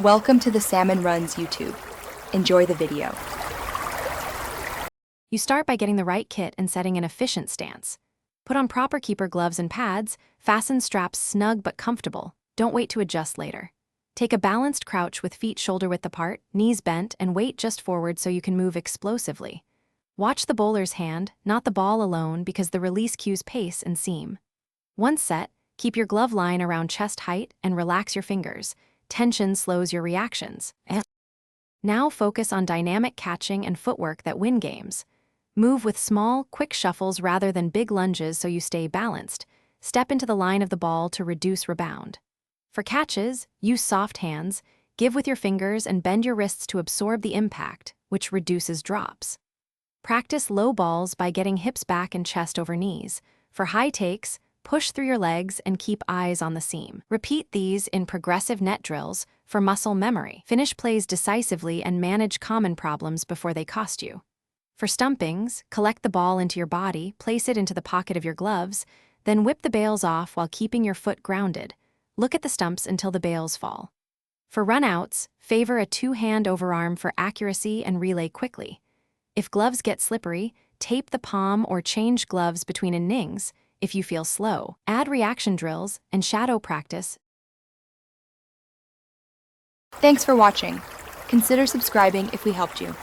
Welcome to the Salmon Runs YouTube. Enjoy the video. You start by getting the right kit and setting an efficient stance. Put on proper keeper gloves and pads, fasten straps snug but comfortable. Don't wait to adjust later. Take a balanced crouch with feet shoulder-width apart, knees bent, and weight just forward so you can move explosively. Watch the bowler's hand, not the ball alone, because the release cues pace and seam. Once set, keep your glove line around chest height and relax your fingers. Tension slows your reactions. Now focus on dynamic catching and footwork that win games. Move with small, quick shuffles rather than big lunges so you stay balanced. Step into the line of the ball to reduce rebound. For catches, use soft hands, give with your fingers and bend your wrists to absorb the impact, which reduces drops. Practice low balls by getting hips back and chest over knees. For high takes, push through your legs and keep eyes on the seam. Repeat these in progressive net drills for muscle memory. Finish plays decisively and manage common problems before they cost you. For stumpings, collect the ball into your body, place it into the pocket of your gloves, then whip the bails off while keeping your foot grounded. Look at the stumps until the bails fall. For runouts, favor a two-hand overarm for accuracy and relay quickly. If gloves get slippery, tape the palm or change gloves between innings. If you feel slow, add reaction drills and shadow practice. Thanks for watching. Consider subscribing if we helped you.